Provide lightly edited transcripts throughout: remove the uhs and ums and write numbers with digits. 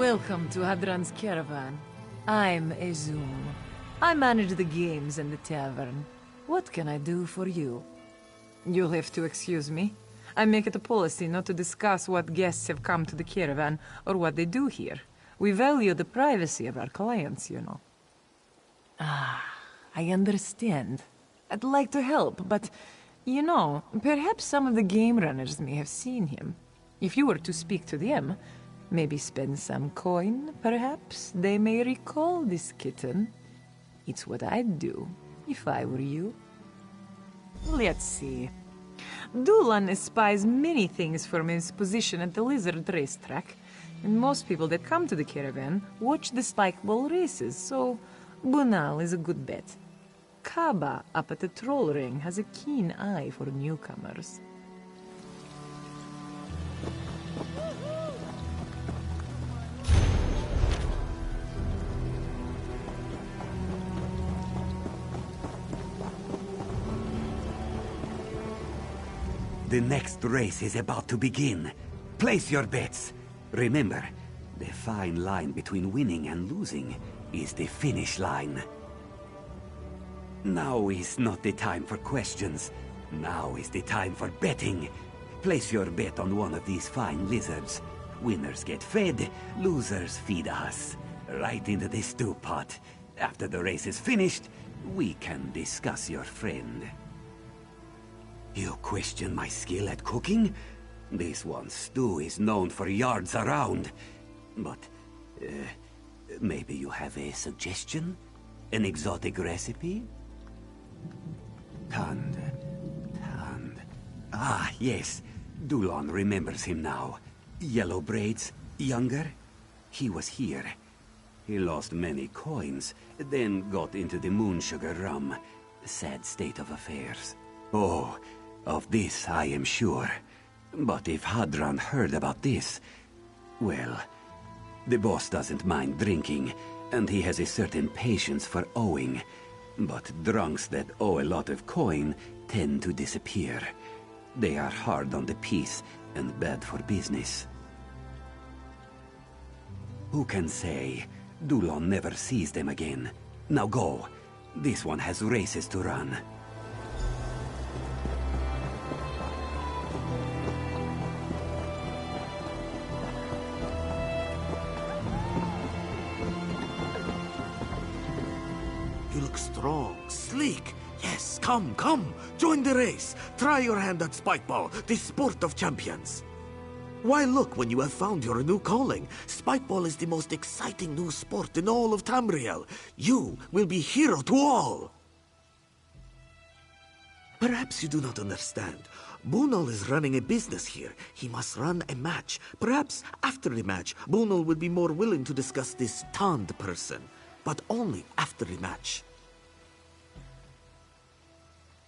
Welcome to Hadran's Caravan. I'm Azum. I manage the games in the tavern. What can I do for you? You'll have to excuse me. I make it a policy not to discuss what guests have come to the caravan or what they do here. We value the privacy of our clients, you know. Ah, I understand. I'd like to help, but, you know, perhaps some of the game runners may have seen him. If you were to speak to them, maybe spend some coin, perhaps, they may recall this kitten. It's what I'd do, if I were you. Let's see. Dulan espies many things from his position at the Lizard racetrack, and most people that come to the caravan watch the spikeball races, so Bunal is a good bet. Kaba up at the troll ring has a keen eye for newcomers. The next race is about to begin. Place your bets. Remember, the fine line between winning and losing is the finish line. Now is not the time for questions. Now is the time for betting. Place your bet on one of these fine lizards. Winners get fed, losers feed us. Right into the stew pot. After the race is finished, we can discuss your friend. You question my skill at cooking? This one stew is known for yards around. But, maybe you have a suggestion? An exotic recipe? Tand. Ah, yes. Dulon remembers him now. Yellow braids, younger. He was here. He lost many coins, then got into the moon sugar rum. Sad state of affairs. Oh, of this I am sure. But if Hadran heard about this... Well, the boss doesn't mind drinking, and he has a certain patience for owing. But drunks that owe a lot of coin tend to disappear. They are hard on the peace and bad for business. Who can say? Dulon never sees them again. Now go. This one has races to run. You look strong, sleek. Yes, come. Join the race. Try your hand at spikeball, the sport of champions. Why look when you have found your new calling? Spikeball is the most exciting new sport in all of Tamriel. You will be hero to all. Perhaps you do not understand. Bunal is running a business here. He must run a match. Perhaps after the match, Bunal will be more willing to discuss this Tand person. But only after the match.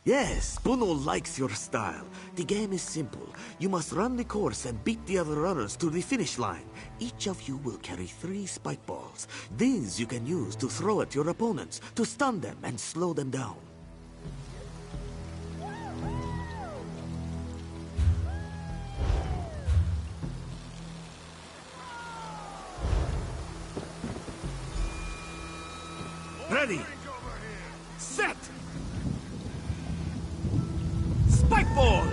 Yes, Bunal likes your style. The game is simple. You must run the course and beat the other runners to the finish line. Each of you will carry 3 spike balls. These you can use to throw at your opponents, to stun them and slow them down. Ready! Set! Spike ball!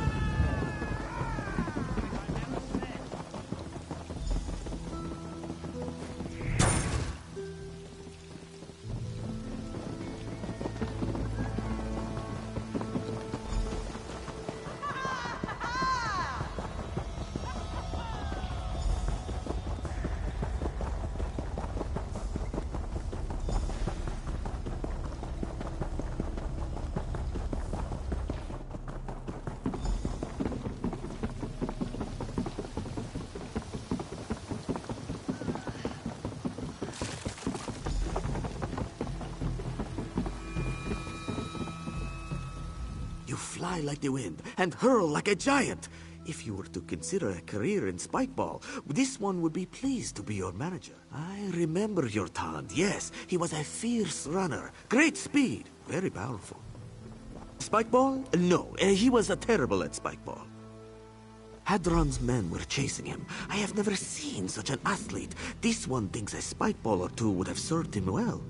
You fly like the wind and hurl like a giant. If you were to consider a career in spikeball, this one would be pleased to be your manager. I remember your Tand. Yes, he was a fierce runner. Great speed. Very powerful. Spikeball? No, he was terrible at spikeball. Hadron's men were chasing him. I have never seen such an athlete. This one thinks a spike ball or two would have served him well.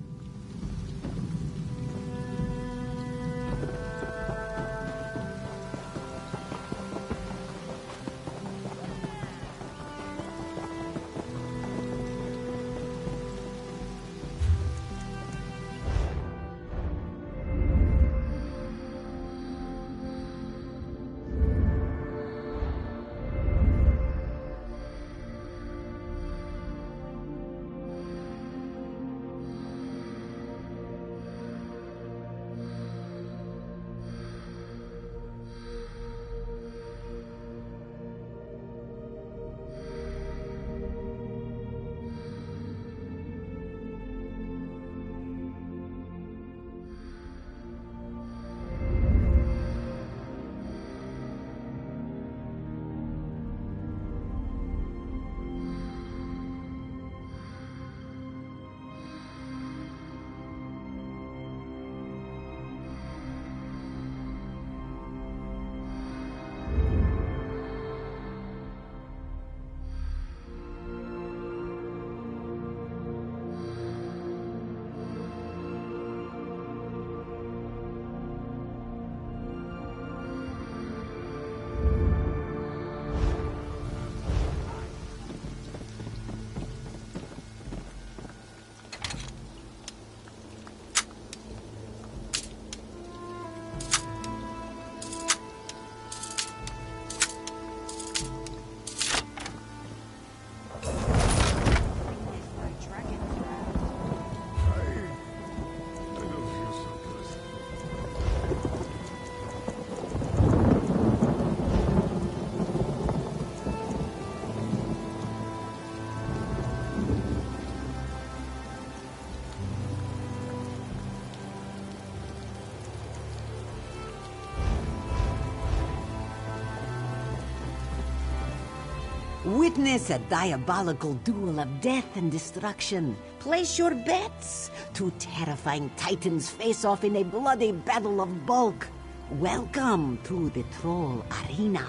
Witness a diabolical duel of death and destruction. Place your bets. Two terrifying titans face off in a bloody battle of bulk. Welcome to the Troll Arena.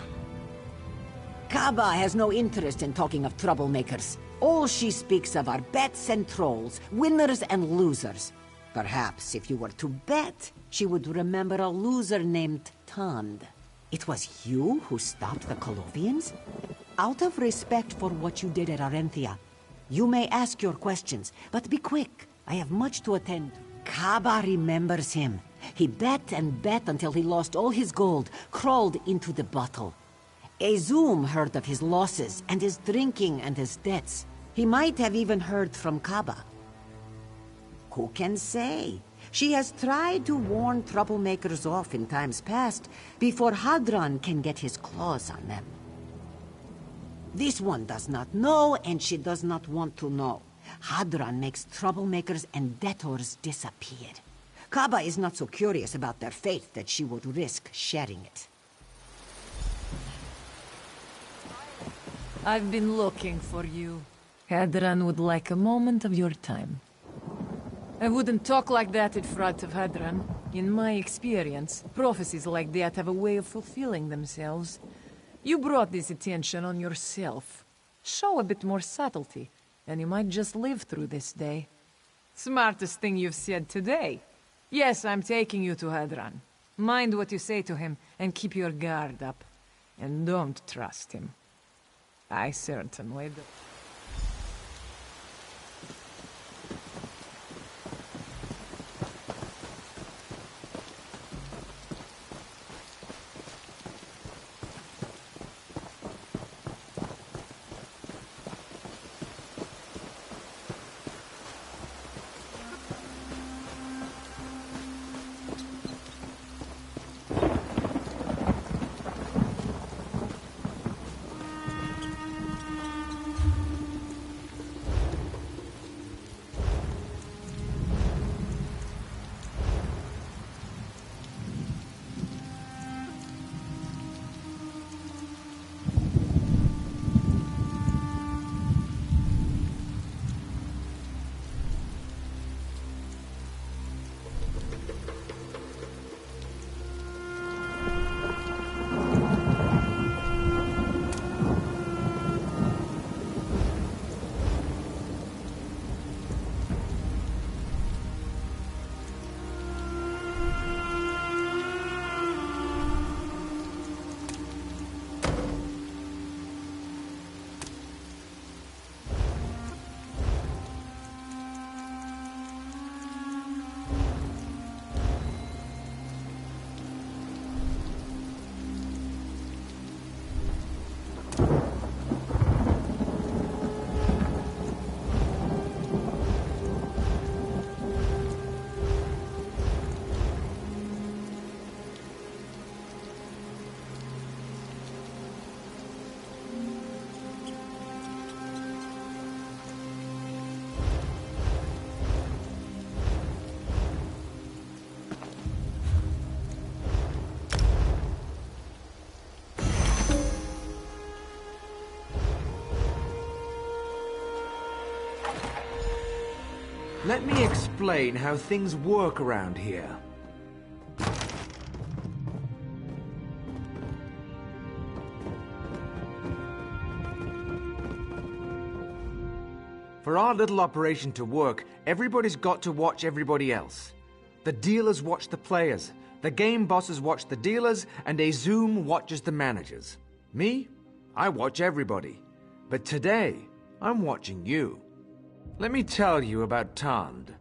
Kaba has no interest in talking of troublemakers. All she speaks of are bets and trolls, winners and losers. Perhaps if you were to bet, she would remember a loser named Tond. It was you who stopped the Colovians? Out of respect for what you did at Arenthia, you may ask your questions, but be quick. I have much to attend to. Kaba remembers him. He bet and bet until he lost all his gold, crawled into the bottle. Ezum heard of his losses and his drinking and his debts. He might have even heard from Kaba. Who can say? She has tried to warn troublemakers off in times past before Hadron can get his claws on them. This one does not know, and she does not want to know. Hadron makes troublemakers and debtors disappear. Kaba is not so curious about their fate that she would risk sharing it. I've been looking for you. Hadron would like a moment of your time. I wouldn't talk like that in front of Hadron. In my experience, prophecies like that have a way of fulfilling themselves. You brought this attention on yourself. Show a bit more subtlety, and you might just live through this day. Smartest thing you've said today. Yes, I'm taking you to Hadron. Mind what you say to him, and keep your guard up. And don't trust him. I certainly do. Let me explain how things work around here. For our little operation to work, everybody's got to watch everybody else. The dealers watch the players, the game bosses watch the dealers, and a Zoom watches the managers. Me? I watch everybody. But today, I'm watching you. Let me tell you about Tand.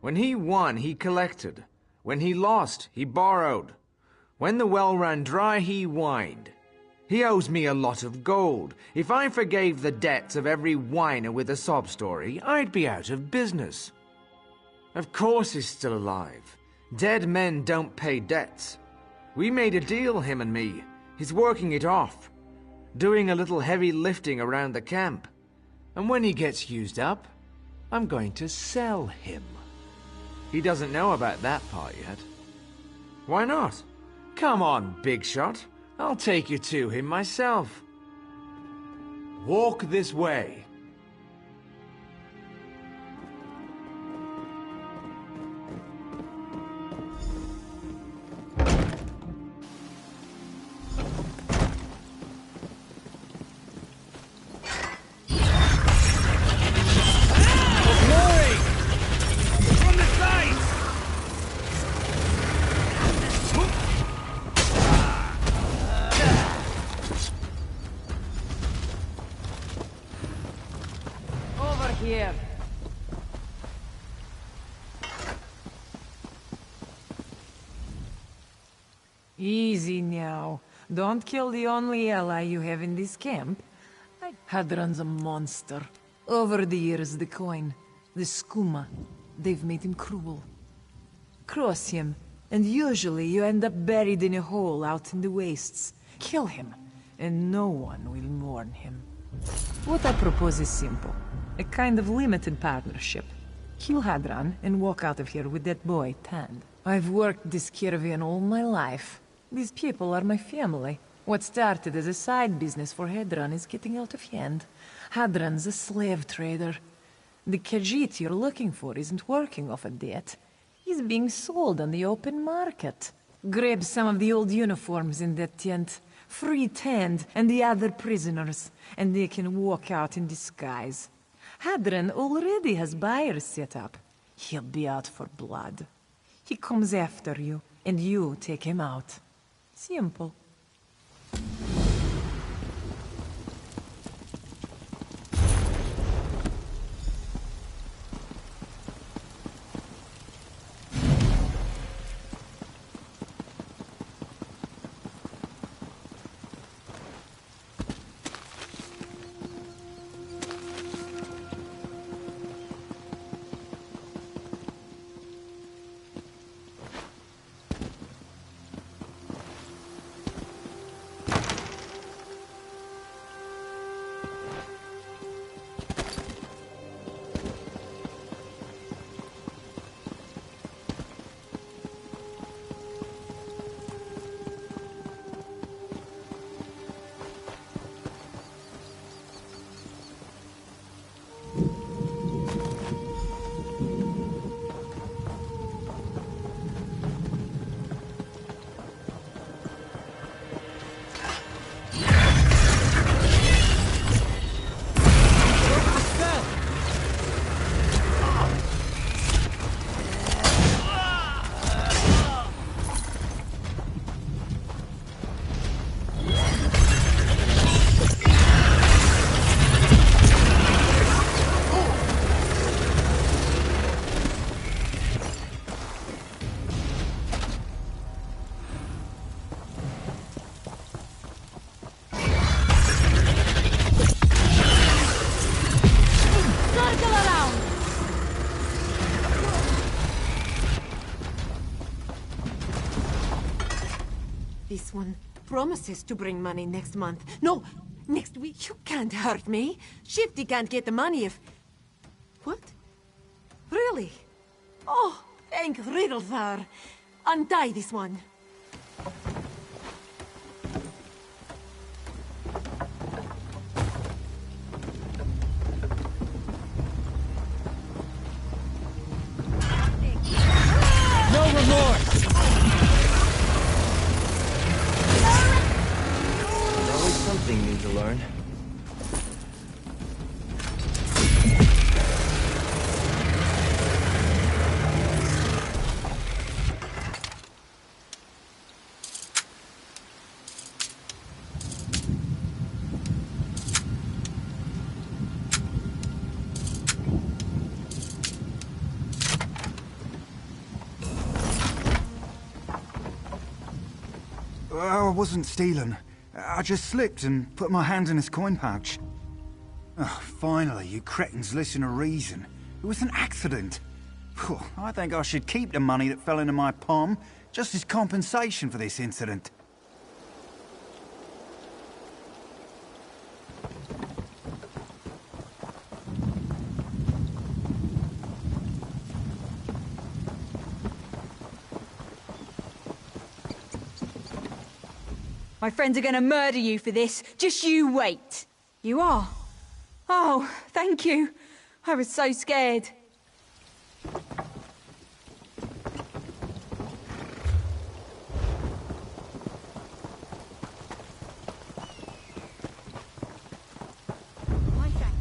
When he won, he collected. When he lost, he borrowed. When the well ran dry, he whined. He owes me a lot of gold. If I forgave the debts of every whiner with a sob story, I'd be out of business. Of course he's still alive. Dead men don't pay debts. We made a deal, him and me. He's working it off. Doing a little heavy lifting around the camp. And when he gets used up, I'm going to sell him. He doesn't know about that part yet. Why not? Come on, big shot. I'll take you to him myself. Walk this way. Here. Easy now. Don't kill the only ally you have in this camp. Hadran's a monster. Over the years, the coin, the skooma, they've made him cruel. Cross him, and usually you end up buried in a hole out in the wastes. Kill him, and no one will mourn him. What I propose is simple. A kind of limited partnership. Kill Hadran and walk out of here with that boy, Tand. I've worked this caravan all my life. These people are my family. What started as a side business for Hadran is getting out of hand. Hadran's a slave trader. The Khajiit you're looking for isn't working off a debt. He's being sold on the open market. Grab some of the old uniforms in that tent. Free Tand and the other prisoners, and they can walk out in disguise. Hadran already has buyers set up. He'll be out for blood. He comes after you, and you take him out. Simple. This one promises to bring money next month. No, next week. You can't hurt me. Shifty can't get the money if... What? Really? Oh, thank Riddlethar. Untie this one. No remorse! There's always something new to learn. I wasn't stealing. I just slipped and put my hand in his coin pouch. Oh, finally, you cretins listen to reason. It was an accident. Phew, I think I should keep the money that fell into my palm, just as compensation for this incident. My friends are gonna murder you for this. Just you wait. You are? Oh, thank you. I was so scared. My thanks.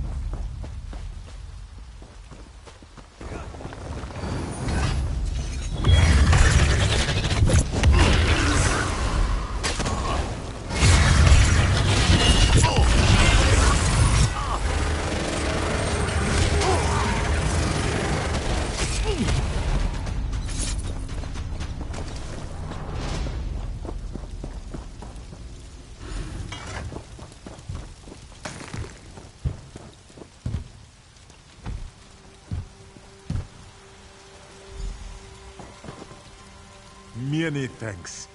Many thanks.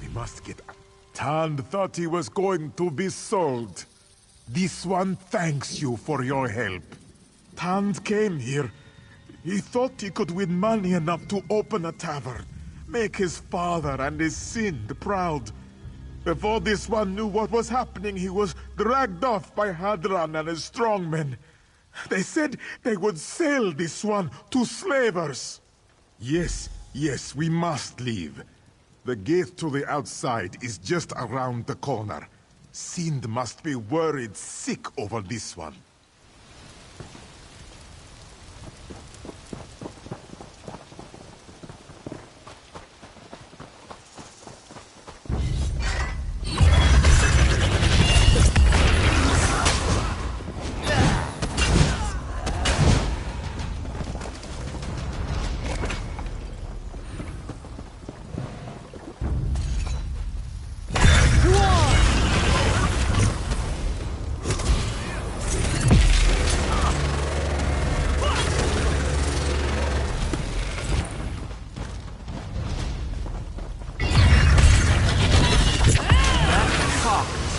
We must get... Tand thought he was going to be sold. This one thanks you for your help. Tand came here. He thought he could win money enough to open a tavern, make his father and his Sind proud. Before this one knew what was happening, he was dragged off by Hadran and his strongmen. They said they would sell this one to slavers. Yes, we must leave. The gate to the outside is just around the corner. Sind must be worried sick over this one.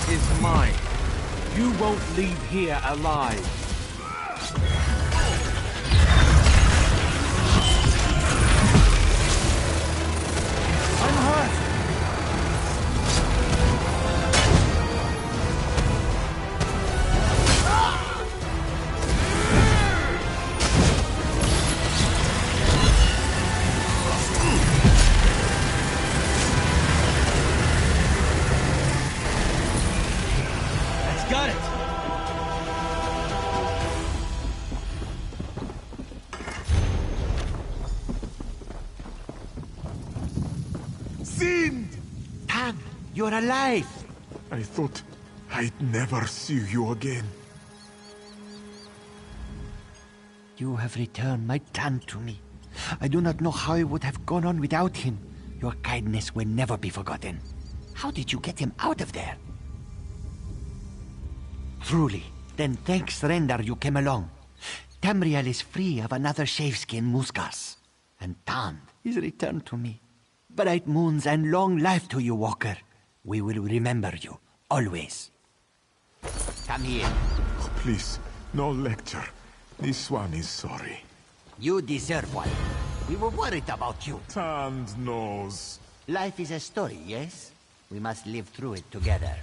Is mine. You won't leave here alive. I'm hurt. Got it! Sind! Tan, you're alive! I thought I'd never see you again. You have returned my Tan to me. I do not know how I would have gone on without him. Your kindness will never be forgotten. How did you get him out of there? Truly, then thanks render you came along. Tamriel is free of another shaveskin Muskas. And Tan is returned to me. Bright moons and long life to you, Walker. We will remember you, always. Come here. Oh, please, no lecture. This one is sorry. You deserve one. We were worried about you. Tand knows. Life is a story, yes? We must live through it together.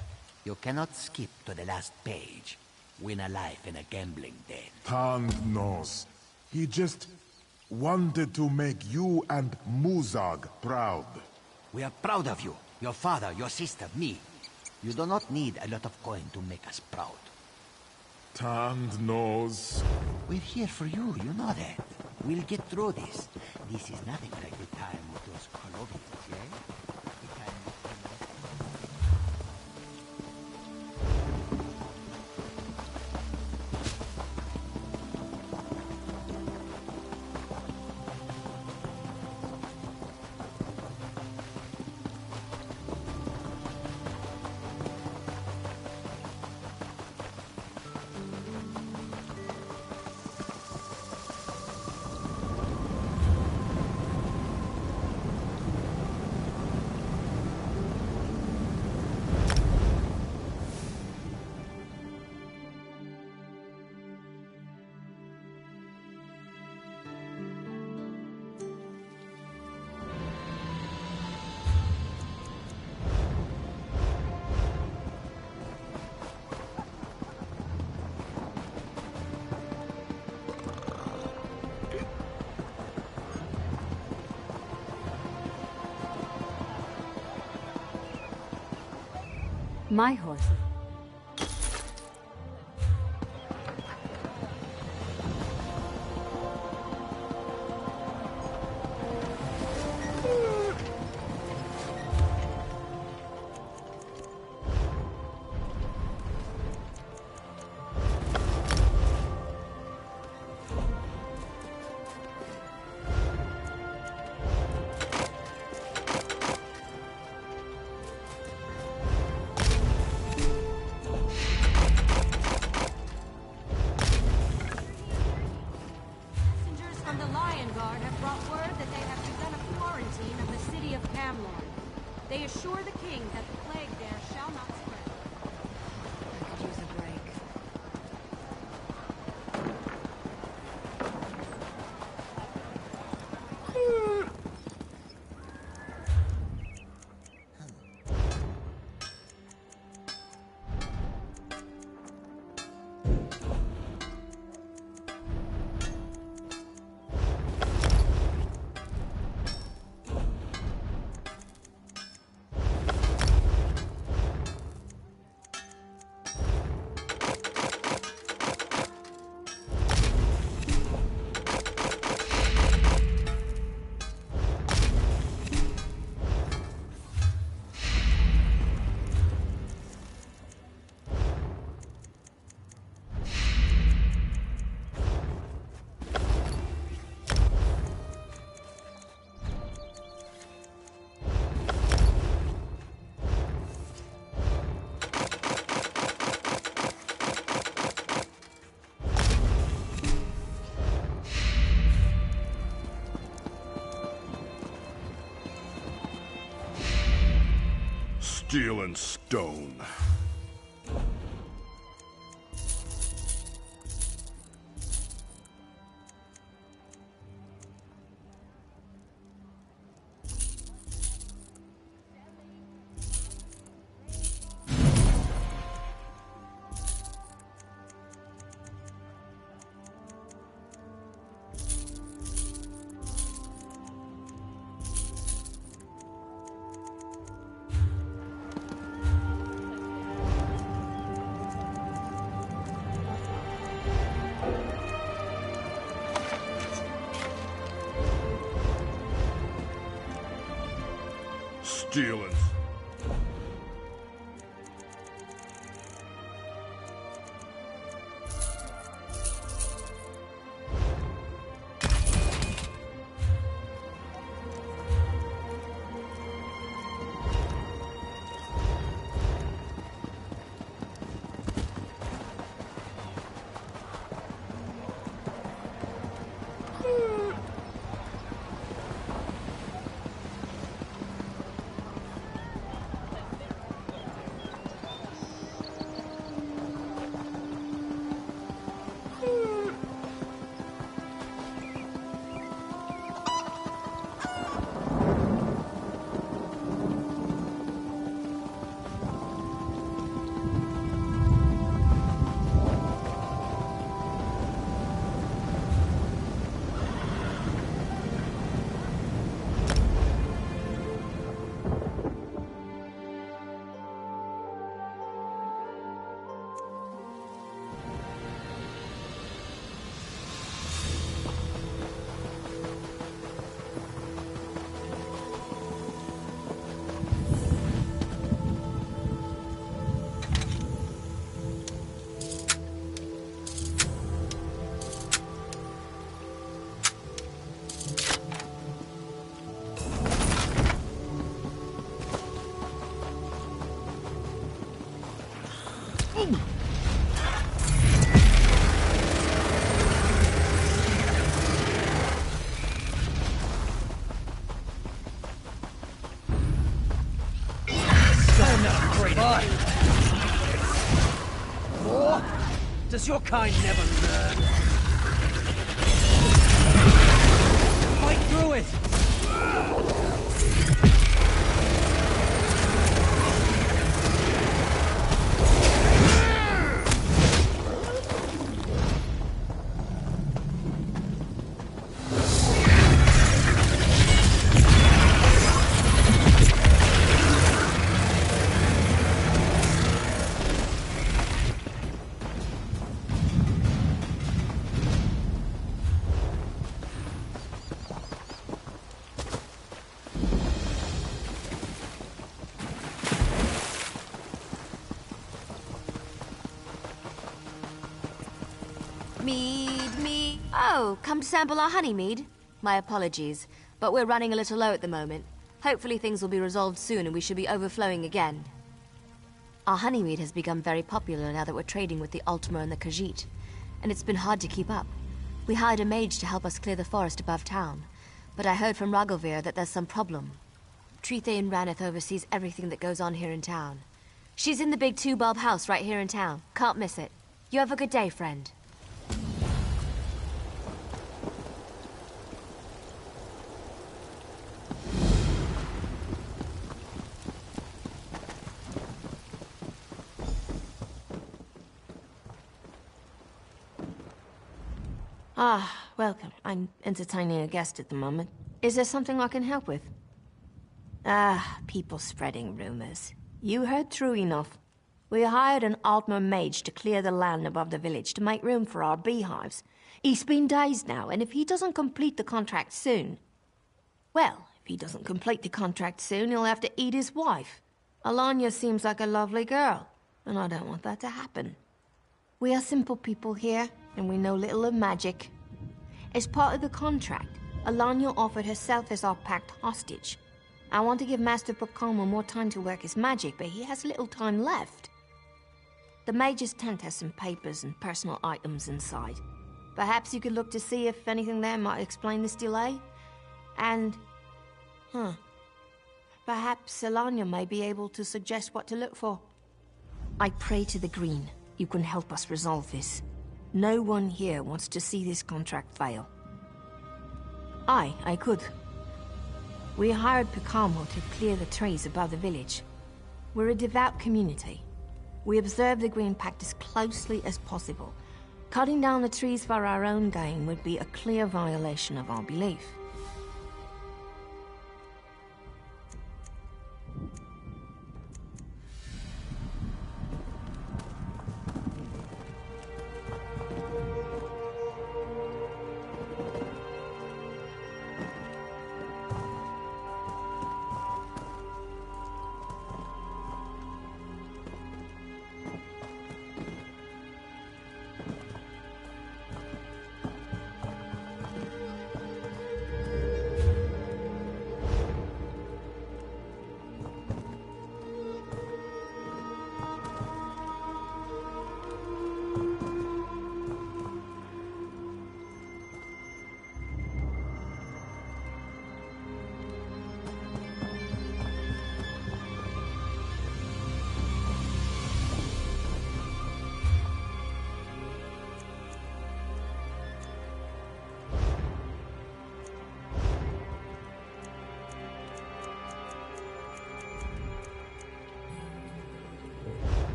You cannot skip to the last page. Win a life in a gambling den. Tand knows. He just wanted to make you and Muzag proud. We are proud of you. Your father, your sister, me. You do not need a lot of coin to make us proud. Tand knows. We're here for you, you know that. We'll get through this. This is nothing like the time with those Colovians, eh? The time My horse. They assure the king that the plague there shall not spread. I could use a break. Steel and stone. Steel and... doing? I'm not afraid of you. Or does your kind never learn? Fight through it! Mead. Oh, come to sample our honey mead? My apologies, but we're running a little low at the moment. Hopefully things will be resolved soon and we should be overflowing again. Our honey mead has become very popular now that we're trading with the Ultima and the Khajiit, and it's been hard to keep up. We hired a mage to help us clear the forest above town, but I heard from Ragovir that there's some problem. Trithain Raneth oversees everything that goes on here in town. She's in the big two-bulb house right here in town. Can't miss it. You have a good day, friend. Ah, welcome. I'm entertaining a guest at the moment. Is there something I can help with? Ah, people spreading rumors. You heard true enough. We hired an Altmer mage to clear the land above the village to make room for our beehives. He's been days now, and if he doesn't complete the contract soon... Well, if he doesn't complete the contract soon, he'll have to eat his wife. Alanya seems like a lovely girl, and I don't want that to happen. We are simple people here, and we know little of magic. As part of the contract, Alanya offered herself as our pact hostage. I want to give Master Pacomo more time to work his magic, but he has little time left. The mage's tent has some papers and personal items inside. Perhaps you could look to see if anything there might explain this delay? And... perhaps Alanya may be able to suggest what to look for. I pray to the Green. You can help us resolve this. No one here wants to see this contract fail. I could. We hired Picamo to clear the trees above the village. We're a devout community. We observe the Green Pact as closely as possible. Cutting down the trees for our own gain would be a clear violation of our belief.